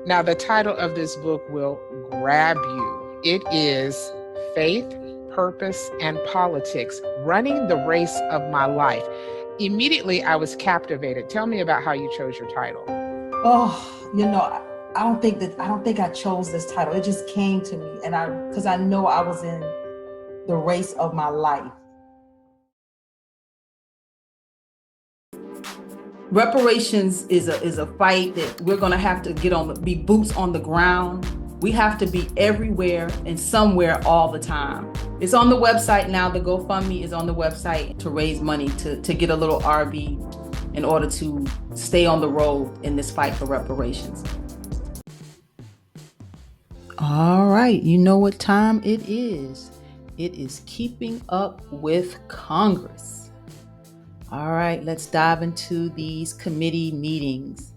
Now, the title of this book will grab you. It is Faith, Purpose, and Politics, Running the Race of My Life. Immediately, I was captivated. Tell me about how you chose your title. I don't think I chose this title. It just came to me, and because I know I was in the race of my life. Reparations is a fight that we're gonna have to be boots on the ground. We have to be everywhere and somewhere all the time. It's on the website now. The GoFundMe is on the website to raise money to get a little RV in order to stay on the road in this fight for reparations. All right, you know what time it is. It is Keeping Up with Congress. All right, let's dive into these committee meetings.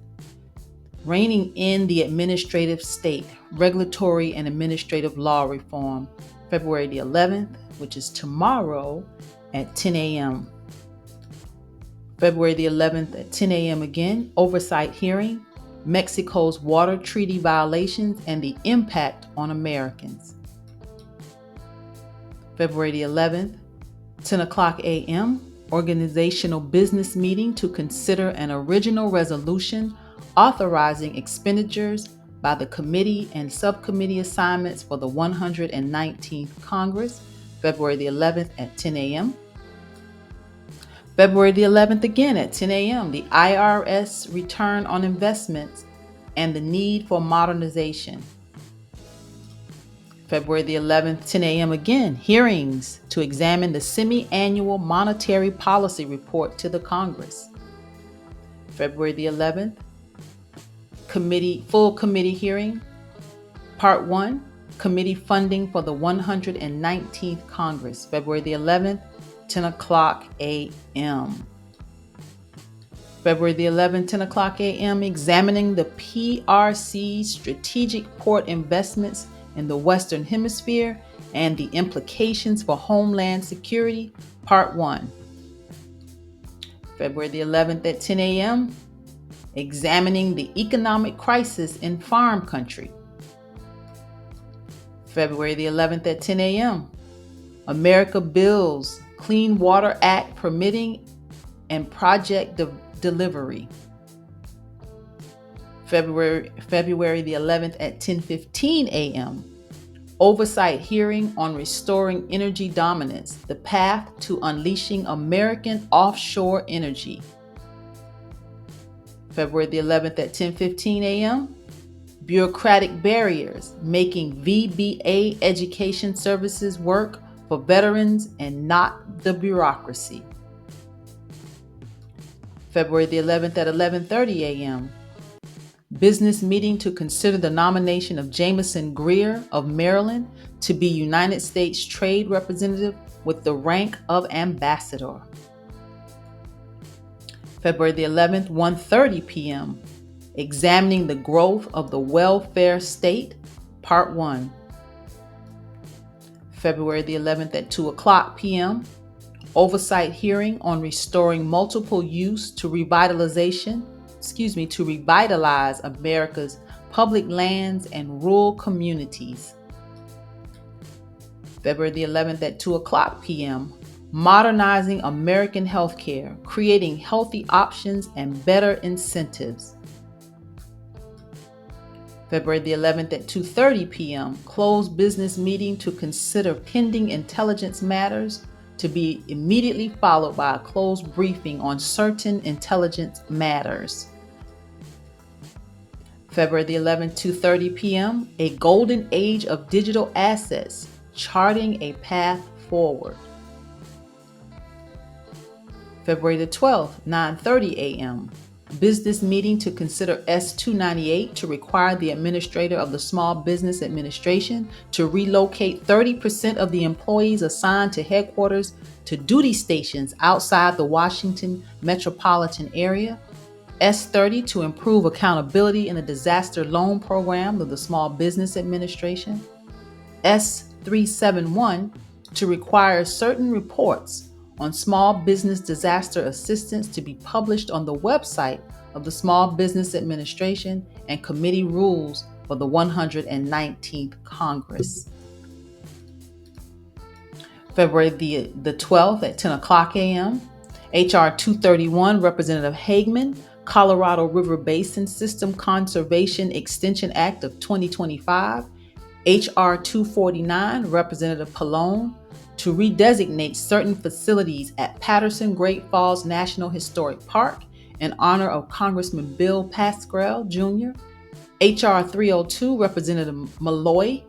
Reining in the administrative state, regulatory and administrative law reform, February the 11th, which is tomorrow at 10 a.m. February the 11th at 10 a.m. again, oversight hearing, Mexico's water treaty violations and the impact on Americans. February the 11th, 10 o'clock a.m., organizational business meeting to consider an original resolution authorizing expenditures by the committee and subcommittee assignments for the 119th Congress, February the 11th at 10 a.m. February the 11th again at 10 a.m., the IRS return on investments and the need for modernization. February the 11th, 10 a.m. again, hearings to examine the semi-annual monetary policy report to the Congress. February the 11th, full committee hearing. Part 1, committee funding for the 119th Congress, February the 11th, 10 o'clock a.m. February the 11th, 10 o'clock a.m., examining the PRC strategic port investments in the Western Hemisphere and the implications for homeland security, Part 1. February the 11th at 10 a.m., examining the economic crisis in farm country. February the 11th at 10 a.m., America Builds Clean Water Act permitting and project delivery. February the 11th at 10:15 a.m., oversight hearing on restoring energy dominance, the path to unleashing American offshore energy. February the 11th at 10:15 a.m., bureaucratic barriers, making VBA education services work for veterans and not the bureaucracy. February the 11th at 11:30 a.m., business meeting to consider the nomination of Jamison Greer of Maryland to be United States Trade Representative with the rank of Ambassador. February the 11th, 1:30 p.m., examining the growth of the welfare state, Part 1. February the 11th at 2 o'clock p.m., oversight hearing on restoring multiple use to to revitalize America's public lands and rural communities. February the 11th at 2 o'clock p.m., modernizing American healthcare, creating healthy options and better incentives. February the 11th at 2:30 p.m., closed business meeting to consider pending intelligence matters, to be immediately followed by a closed briefing on certain intelligence matters. February the 11th, 2:30 p.m., a golden age of digital assets, charting a path forward. February the 12th, 9:30 a.m., business meeting to consider S111 to require the administrator of the Small Business Administration to relocate 30% of the employees assigned to headquarters to duty stations outside the Washington metropolitan area. S130 to improve accountability in the disaster loan program of the Small Business Administration. S131 to require certain reports on small business disaster assistance to be published on the website of the Small Business Administration and committee rules for the 119th Congress. February the 12th at 10 o'clock a.m., H.R. 231, Representative Hageman, Colorado River Basin System Conservation Extension Act of 2025, H.R. 249, Representative Pallone, to redesignate certain facilities at Patterson Great Falls National Historic Park in honor of Congressman Bill Pascrell, Jr., H.R. 302, Representative Malloy,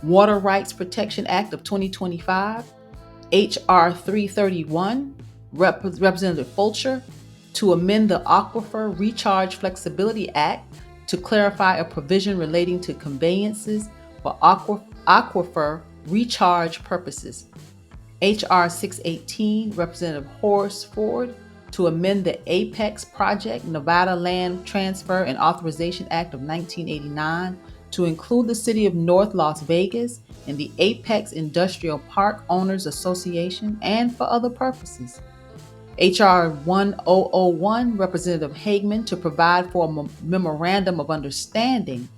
Water Rights Protection Act of 2025, H.R. 331, Representative Fulcher, to amend the Aquifer Recharge Flexibility Act to clarify a provision relating to conveyances for aquifer recharge purposes. H.R. 618, Representative Horace Ford, to amend the Apex Project Nevada Land Transfer and Authorization Act of 1989 to include the City of North Las Vegas and the Apex Industrial Park Owners Association and for other purposes. H.R. 1001, Representative Hageman, to provide for a memorandum of understanding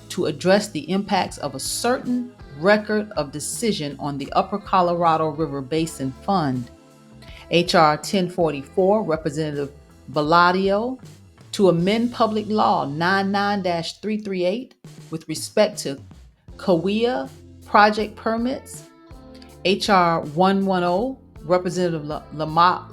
to address the impacts of a certain record of decision on the Upper Colorado River Basin Fund. H.R. 1044, Representative Valladio, to amend Public Law 99-338 with respect to CAWIA project permits. H.R. 110, Representative LaMalfa,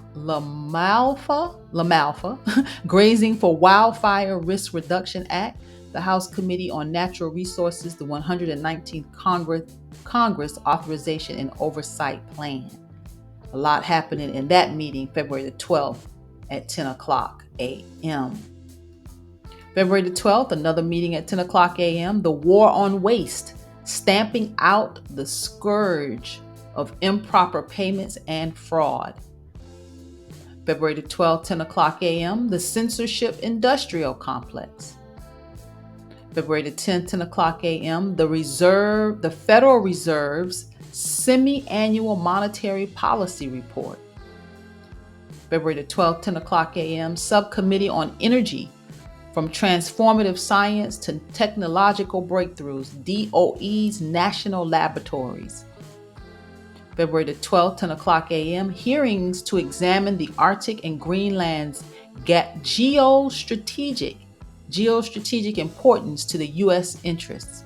Grazing for Wildfire Risk Reduction Act, the House Committee on Natural Resources, the 119th Congress Authorization and Oversight Plan. A lot happening in that meeting, February the 12th at 10 o'clock a.m. February the 12th, another meeting at 10 o'clock a.m., the War on Waste, stamping out the scourge of improper payments and fraud. February the 12th, 10 o'clock a.m., the Censorship Industrial Complex. February the 10th, 10 o'clock a.m., the Federal Reserve's Semi-Annual Monetary Policy Report. February the 12th, 10 o'clock a.m., Subcommittee on Energy, from Transformative Science to Technological Breakthroughs, DOE's National Laboratories. February the 12th, 10 o'clock a.m., hearings to examine the Arctic and Greenland's geostrategic importance to the U.S. interests.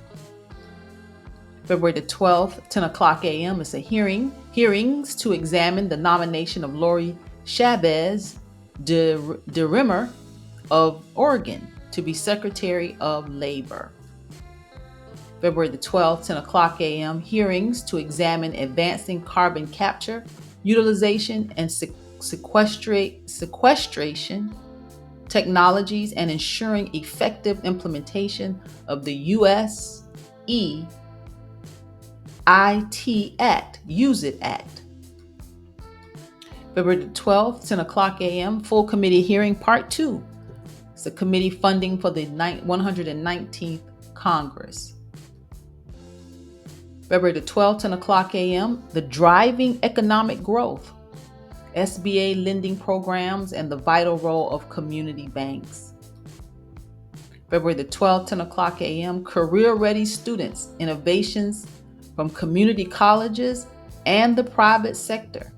February the 12th, 10 o'clock a.m. is a hearings to examine the nomination of Lori Chavez DeRimmer of Oregon to be Secretary of Labor. February the 12th, 10 o'clock a.m., hearings to examine advancing carbon capture, utilization, and sequestration technologies and ensuring effective implementation of the U.S. IT Act, Use It Act. February the 12th, 10 o'clock a.m., full committee hearing part 2. It's a committee funding for the 119th Congress. February the 12th, 10 o'clock a.m., the Driving Economic Growth, SBA lending programs, and the vital role of community banks. February the 12th, 10 o'clock a.m., career-ready students, innovations from community colleges and the private sector.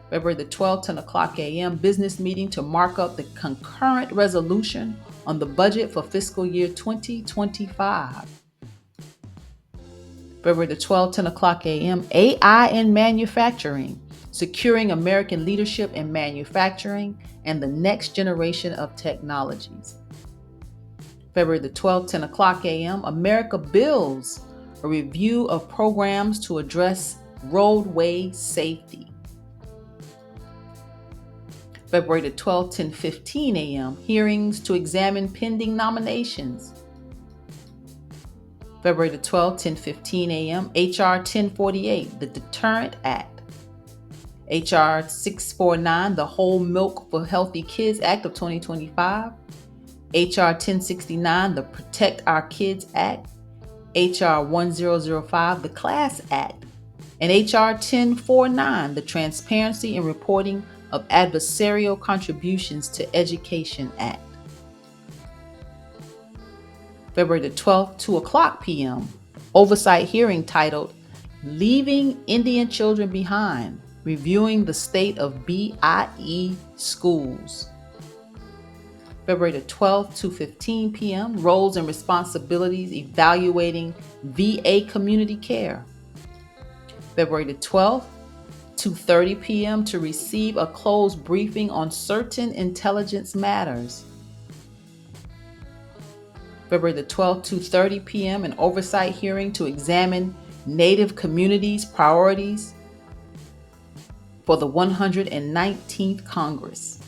February the 12th, 10 o'clock a.m., business meeting to mark up the concurrent resolution on the budget for fiscal year 2025. February the 12th, 10 o'clock a.m., AI in manufacturing, securing American leadership in manufacturing and the next generation of technologies. February the 12th, 10 o'clock a.m., America Builds, a review of programs to address roadway safety. February the 12th, 10:15 a.m., hearings to examine pending nominations. February the 12th, 10:15 a.m., H.R. 1048, the Deterrent Act. H.R. 649, the Whole Milk for Healthy Kids Act of 2025. H.R. 1069, the Protect Our Kids Act. H.R. 1005, the Class Act. And HR 1049, the Transparency and Reporting of Adversarial Contributions to Education Act. February the 12th, 2 o'clock p.m., oversight hearing titled Leaving Indian Children Behind, Reviewing the State of BIE Schools. February the 12th, 2:15 p.m., Roles and Responsibilities Evaluating VA Community Care. February the 12th, 2:30 p.m., to receive a closed briefing on certain intelligence matters. February the 12th, 2:30 p.m., an oversight hearing to examine Native communities' priorities for the 119th Congress.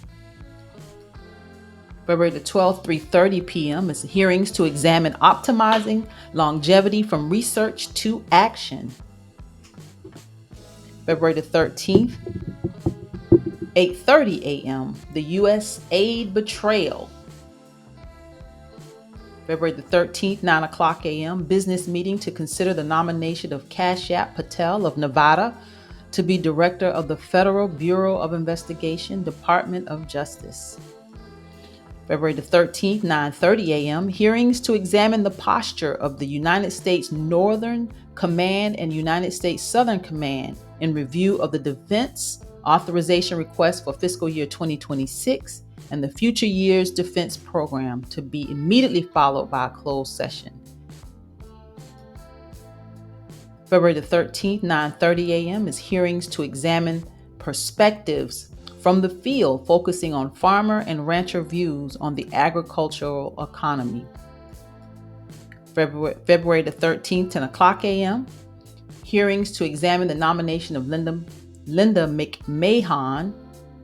February the 12th, 3:30 p.m. is hearings to examine optimizing longevity from research to action. February the 13th, 8:30 a.m., the U.S. aid betrayal. February the 13th, 9 o'clock a.m., business meeting to consider the nomination of Kashyap Patel of Nevada to be Director of the Federal Bureau of Investigation, Department of Justice. February the 13th, 9:30 a.m., hearings to examine the posture of the United States Northern Command and United States Southern Command in review of the defense authorization request for fiscal year 2026 and the future year's defense program, to be immediately followed by a closed session. February the 13th, 9:30 a.m. is hearings to examine perspectives from the field, focusing on farmer and rancher views on the agricultural economy. February the 13th, 10 o'clock a.m., hearings to examine the nomination of Linda McMahon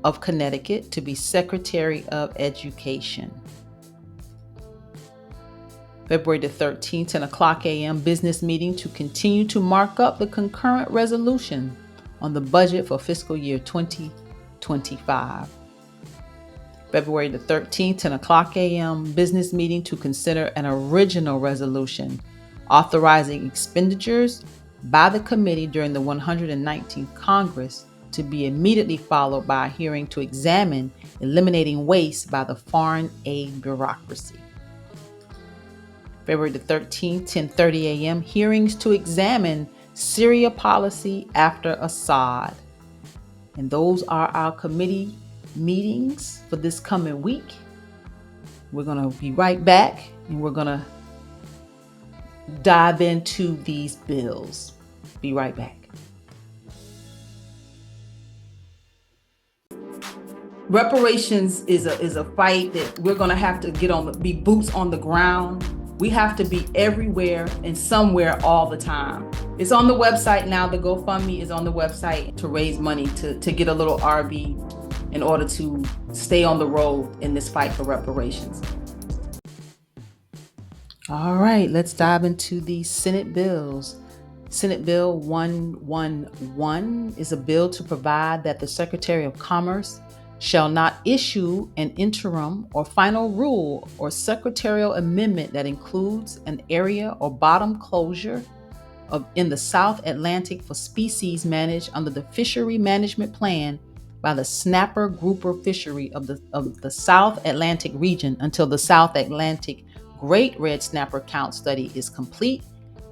of Connecticut to be Secretary of Education. February the 13th, 10 o'clock a.m., business meeting to continue to mark up the concurrent resolution on the budget for fiscal year 2025. February the 13th, 10 o'clock a.m., business meeting to consider an original resolution authorizing expenditures by the committee during the 119th Congress, to be immediately followed by a hearing to examine eliminating waste by the foreign aid bureaucracy. February the 13th, 10:30 a.m., hearings to examine Syria policy after Assad. And those are our committee meetings for this coming week. We're going to be right back and we're going to dive into these bills. Be right back. Reparations is a fight that we're going to have to be boots on the ground. We have to be everywhere and somewhere all the time. It's on the website now. The GoFundMe is on the website to raise money to get a little RV in order to stay on the road in this fight for reparations. All right, let's dive into the Senate bills. Senate Bill 111 is a bill to provide that the Secretary of Commerce shall not issue an interim or final rule or secretarial amendment that includes an area or bottom closure in the South Atlantic for species managed under the Fishery Management Plan by the snapper grouper fishery of the South Atlantic region until the South Atlantic Great Red Snapper Count study is complete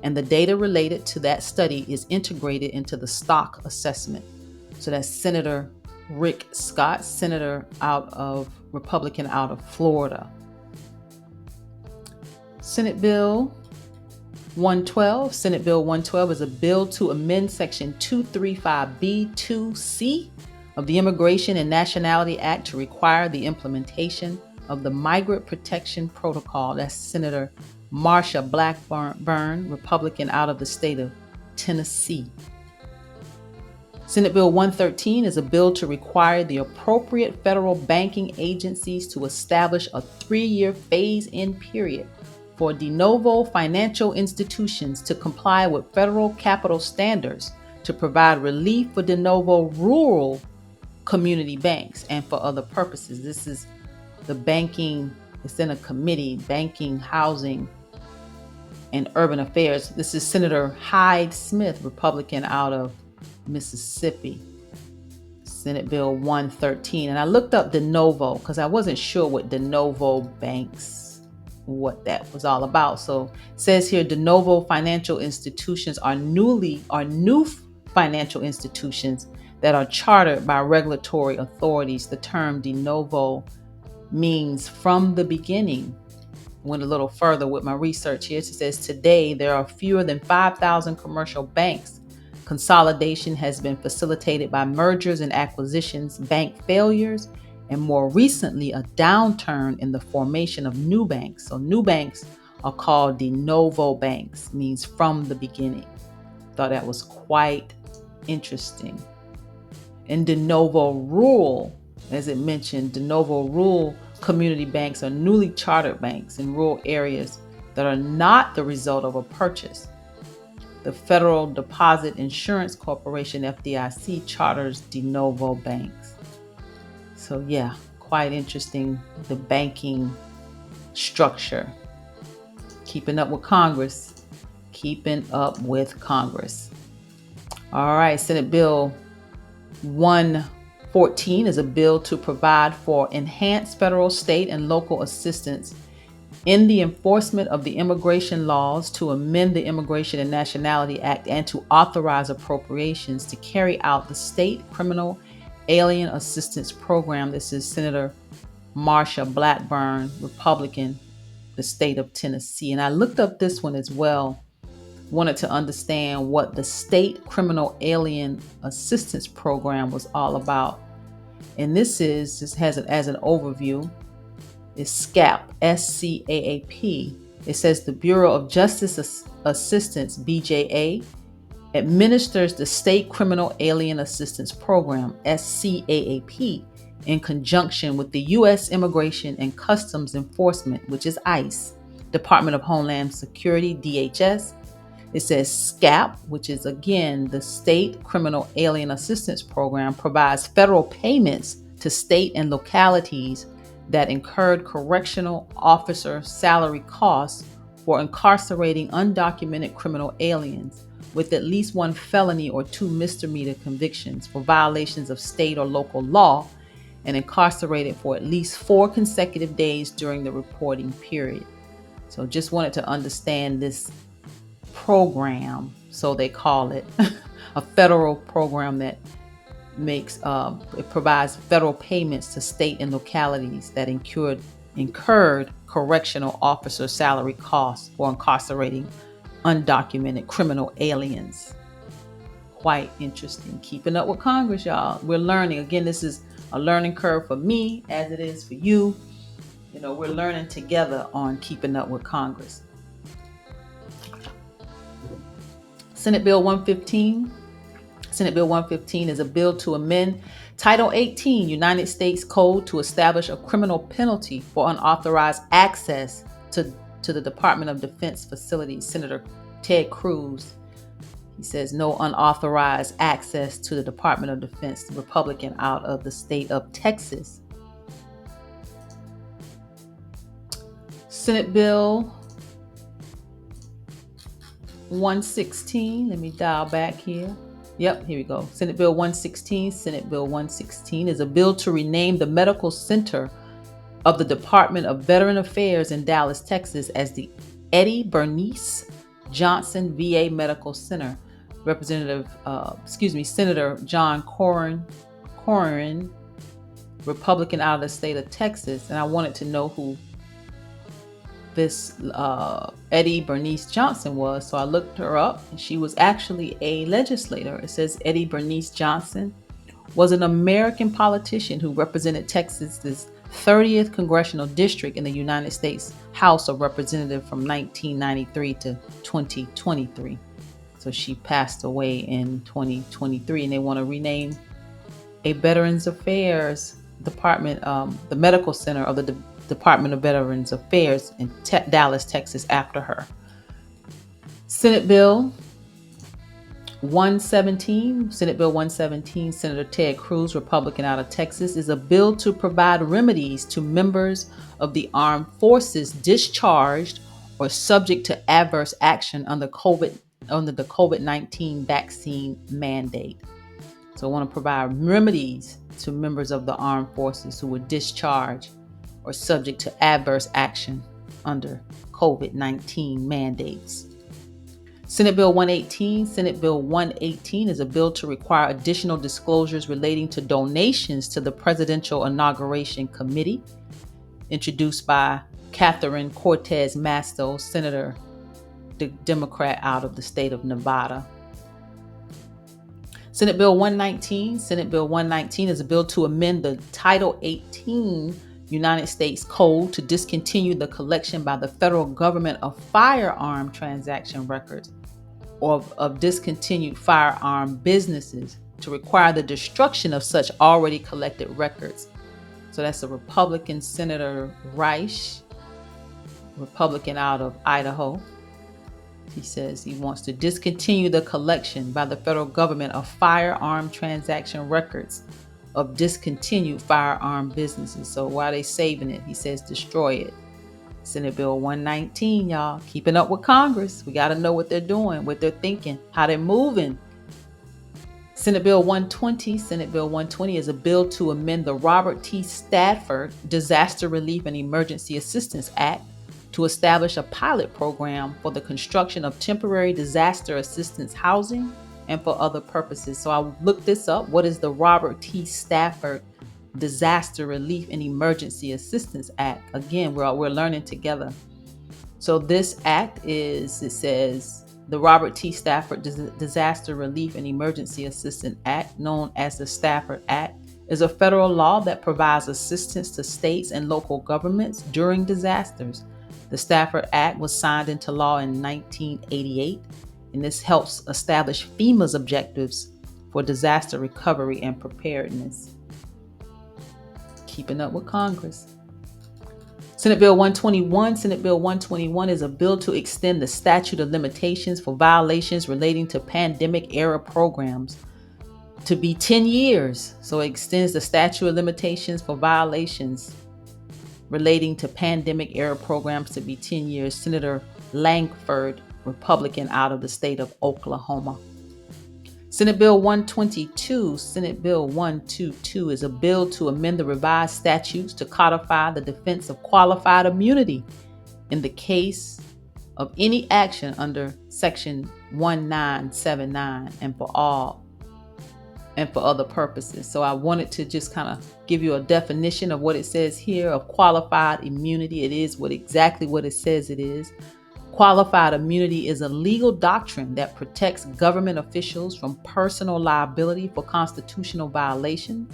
and the data related to that study is integrated into the stock assessment. So that's Senator Rick Scott, Republican out of Florida. Senate Bill 112. Senate Bill 112 is a bill to amend Section 235B2C of the Immigration and Nationality Act to require the implementation of the Migrant Protection Protocol. That's Senator Marsha Blackburn, Republican out of the state of Tennessee. Senate Bill 113 is a bill to require the appropriate federal banking agencies to establish a 3-year phase-in period for de novo financial institutions to comply with federal capital standards to provide relief for de novo rural community banks and for other purposes. This is the banking, it's in a committee, Banking, Housing, and Urban Affairs. This is Senator Hyde Smith, Republican out of Mississippi. Senate Bill 113. And I looked up de novo because I wasn't sure what de novo banks, what that was all about. So it says here de novo financial institutions are new financial institutions that are chartered by regulatory authorities. The term de novo means from the beginning. Went a little further with my research here. It says today there are fewer than 5,000 commercial banks. Consolidation has been facilitated by mergers and acquisitions, bank failures, and more recently, a downturn in the formation of new banks. So new banks are called de novo banks, means from the beginning. Thought that was quite interesting. And de novo rural, as it mentioned, de novo rural community banks are newly chartered banks in rural areas that are not the result of a purchase. The Federal Deposit Insurance Corporation, FDIC, charters de novo banks. So yeah, quite interesting, the banking structure. Keeping up with Congress. Keeping up with Congress. All right, Senate Bill 114 is a bill to provide for enhanced federal, state, and local assistance in the enforcement of the immigration laws, to amend the Immigration and Nationality Act, and to authorize appropriations to carry out the State Criminal Alien Assistance Program. This is Senator Marsha Blackburn, Republican, the state of Tennessee. And I looked up this one as well. Wanted to understand what the State Criminal Alien Assistance Program was all about. And this has it as an overview. Is SCAP, SCAAP. It says the Bureau of Justice Assistance, BJA, administers the State Criminal Alien Assistance Program, SCAAP, in conjunction with the U.S. Immigration and Customs Enforcement, which is ICE, Department of Homeland Security, DHS. It says SCAP, which is again the State Criminal Alien Assistance Program, provides federal payments to state and localities that incurred correctional officer salary costs for incarcerating undocumented criminal aliens with at least one felony or two misdemeanor convictions for violations of state or local law and incarcerated for at least 4 consecutive days during the reporting period. So just wanted to understand this program, so they call it a federal program that makes it provides federal payments to state and localities that incurred correctional officer salary costs for incarcerating undocumented criminal aliens. Quite interesting. Keeping up with Congress, y'all. We're learning. Again, this is a learning curve for me as it is for you. You know, we're learning together on keeping up with Congress. Senate Bill 115. Senate Bill 115 is a bill to amend Title 18 United States Code to establish a criminal penalty for unauthorized access to the Department of Defense facilities. Senator Ted Cruz, he says no unauthorized access to the Department of Defense, the Republican out of the state of Texas. Senate Bill 116, let me dial back here. Yep, here we go. Senate Bill 116. Senate Bill 116 is a bill to rename the medical center of the Department of Veteran Affairs in Dallas, Texas as the Eddie Bernice Johnson VA Medical Center. Senator John Cornyn, Republican out of the state of Texas. And I wanted to know who this Eddie Bernice Johnson was, so I looked her up, and she was actually a legislator. It says Eddie Bernice Johnson was an American politician who represented Texas's 30th congressional district in the United States House of Representatives from 1993 to 2023. So she passed away in 2023, and they want to rename a Veterans Affairs department, the medical center of the Department of Veterans Affairs in Dallas, Texas, after her. Senate Bill 117, Senate Bill 117, Senator Ted Cruz, Republican out of Texas, is a bill to provide remedies to members of the armed forces discharged or subject to adverse action under the COVID-19 vaccine mandate. So I want to provide remedies to members of the armed forces who were discharged or subject to adverse action under COVID-19 mandates. Senate Bill 118. Senate Bill 118 is a bill to require additional disclosures relating to donations to the Presidential Inauguration Committee, introduced by Catherine Cortez Masto, Senator, Democrat out of the state of Nevada. Senate Bill 119. Senate Bill 119 is a bill to amend the Title 18 United States Code to discontinue the collection by the federal government of firearm transaction records or of discontinued firearm businesses, to require the destruction of such already collected records. So that's a Republican Senator Reich, Republican out of Idaho. He says he wants to discontinue the collection by the federal government of firearm transaction records of discontinued firearm businesses. So why are they saving it? He says destroy it. Senate Bill 119, y'all. Keeping up with Congress. We got to know what they're doing, what they're thinking, how they're moving. Senate Bill 120. Senate Bill 120 is a bill to amend the Robert T. Stafford Disaster Relief and Emergency Assistance Act to establish a pilot program for the construction of temporary disaster assistance housing and for other purposes. So I looked this up. What is the Robert T. Stafford Disaster Relief and Emergency Assistance Act? Again, we're learning together. So this act is, it says, the Robert T. Stafford Disaster Relief and Emergency Assistance Act, known as the Stafford Act, is a federal law that provides assistance to states and local governments during disasters. The Stafford Act was signed into law in 1988, and this helps establish FEMA's objectives for disaster recovery and preparedness. Keeping up with Congress. Senate Bill 121. Senate Bill 121 is a bill to extend the statute of limitations for violations relating to pandemic-era programs to be 10 years. So it extends the statute of limitations for violations relating to pandemic-era programs to be 10 years. Senator Langford, Republican out of the state of Oklahoma. Senate Bill 122. Senate Bill 122 is a bill to amend the revised statutes to codify the defense of qualified immunity in the case of any action under Section 1979 and for other purposes. So I wanted to just kind of give you a definition of what it says here of qualified immunity. It is exactly what it says it is. Qualified immunity is a legal doctrine that protects government officials from personal liability for constitutional violations.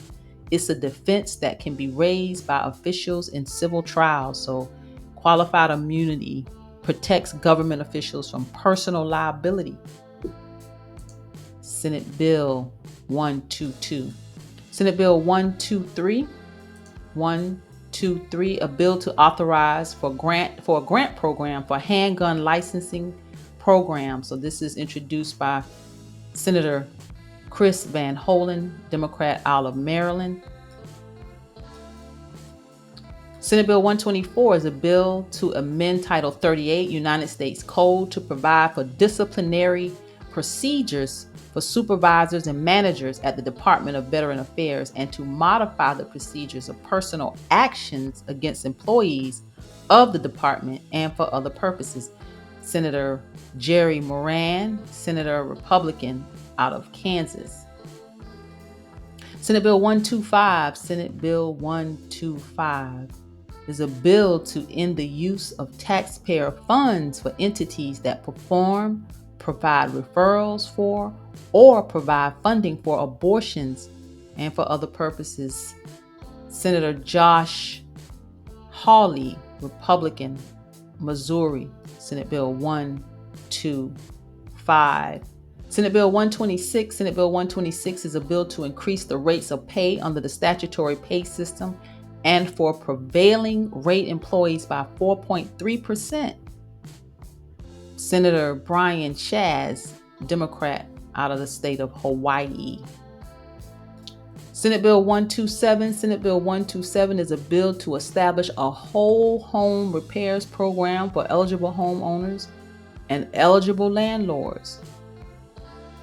It's a defense that can be raised by officials in civil trials. So qualified immunity protects government officials from personal liability. Senate Bill 122. Senate Bill 123. 123, a bill to authorize for a grant program for handgun licensing program. So this is introduced by Senator Chris Van Hollen, Democrat out of Maryland. Senate Bill 124 is a bill to amend Title 38 United States Code to provide for disciplinary procedures for supervisors and managers at the Department of Veteran Affairs and to modify the procedures of personal actions against employees of the department and for other purposes. Senator Jerry Moran, Senator Republican out of Kansas. Senate Bill 125. Senate Bill 125 is a bill to end the use of taxpayer funds for entities that perform, provide referrals for, or provide funding for abortions and for other purposes. Senator Josh Hawley, Republican, Missouri, Senate Bill 125. Senate Bill 126. Senate Bill 126 is a bill to increase the rates of pay under the statutory pay system and for prevailing rate employees by 4.3%. Senator Brian Chaz, Democrat out of the state of Hawaii. Senate Bill 127. Senate Bill 127 is a bill to establish a whole home repairs program for eligible homeowners and eligible landlords.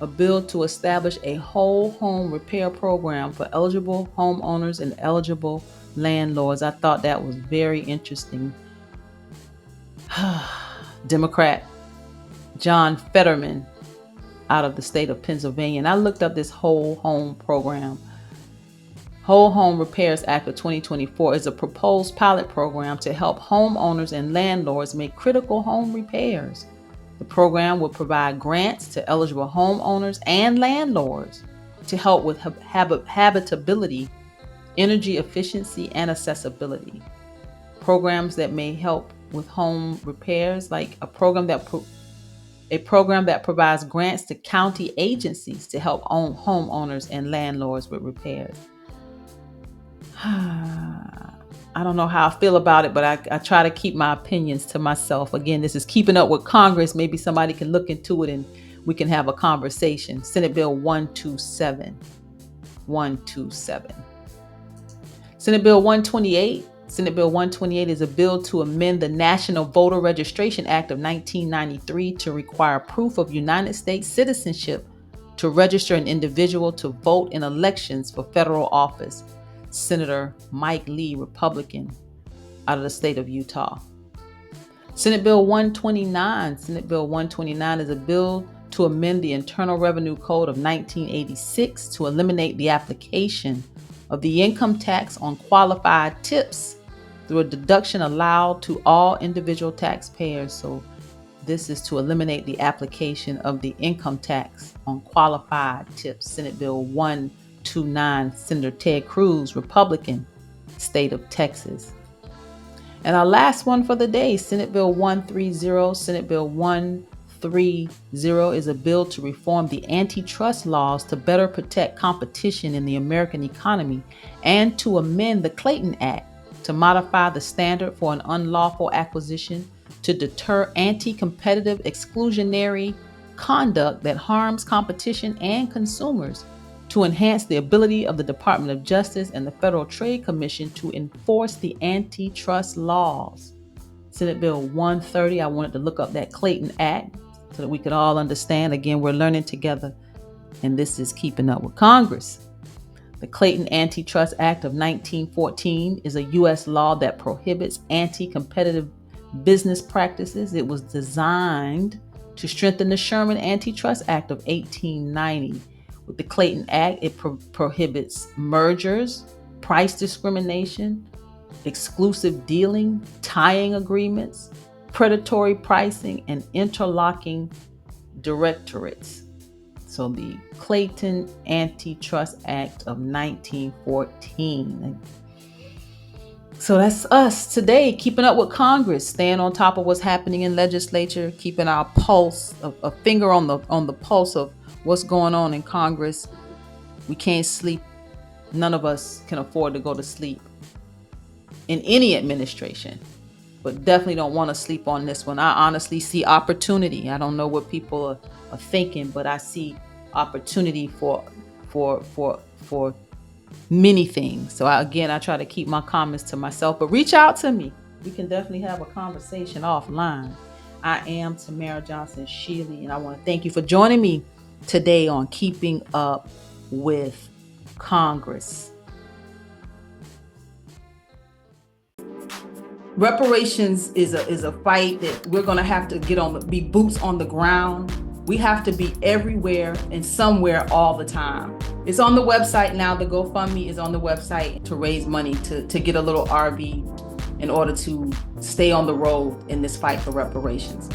A bill to establish a whole home repair program for eligible homeowners and eligible landlords. I thought that was very interesting. Democrat John Fetterman out of the state of Pennsylvania. And I looked up this whole home program. Whole Home Repairs Act of 2024 is a proposed pilot program to help homeowners and landlords make critical home repairs. The program will provide grants to eligible homeowners and landlords to help with habitability, energy efficiency, and accessibility. Programs that may help with home repairs, like a program that provides grants to county agencies to help homeowners and landlords with repairs. I don't know how I feel about it, but I try to keep my opinions to myself. Again, this is Keeping Up with Congress. Maybe somebody can look into it and we can have a conversation. Senate Bill 127. 127. Senate Bill 128. Senate Bill 128 is a bill to amend the National Voter Registration Act of 1993 to require proof of United States citizenship to register an individual to vote in elections for federal office. Senator Mike Lee, Republican, out of the state of Utah. Senate Bill 129. Senate Bill 129 is a bill to amend the Internal Revenue Code of 1986 to eliminate the application of the income tax on qualified tips through a deduction allowed to all individual taxpayers. So this is to eliminate the application of the income tax on qualified tips. Senate Bill 129, Senator Ted Cruz, Republican, state of Texas. And our last one for the day, Senate Bill 130. Senate Bill 130 is a bill to reform the antitrust laws to better protect competition in the American economy and to amend the Clayton Act to modify the standard for an unlawful acquisition to deter anti-competitive exclusionary conduct that harms competition and consumers, to enhance the ability of the Department of Justice and the Federal Trade Commission to enforce the antitrust laws. Senate Bill 130, I wanted to look up that Clayton Act so that we could all understand. Again, we're learning together, and this is Keeping Up with Congress. The Clayton Antitrust Act of 1914 is a U.S. law that prohibits anti-competitive business practices. It was designed to strengthen the Sherman Antitrust Act of 1890. With the Clayton Act, it prohibits mergers, price discrimination, exclusive dealing, tying agreements, predatory pricing, and interlocking directorates. So the Clayton Antitrust Act of 1914. So that's us today, keeping up with Congress, staying on top of what's happening in legislature, keeping our pulse, a finger on the pulse of what's going on in Congress. We can't sleep. None of us can afford to go to sleep in any administration, but definitely don't want to sleep on this one. I honestly see opportunity. I don't know what people are thinking, but I see opportunity for many things. So I try to keep my comments to myself, but reach out to me. We can definitely have a conversation offline. I am Tamara Johnson Shealy, and I want to thank you for joining me today on Keeping Up with Congress. Reparations is a fight that we're going to have to be boots on the ground. We have to be everywhere and somewhere all the time. It's on the website now. The GoFundMe is on the website to raise money to get a little RV in order to stay on the road in this fight for reparations.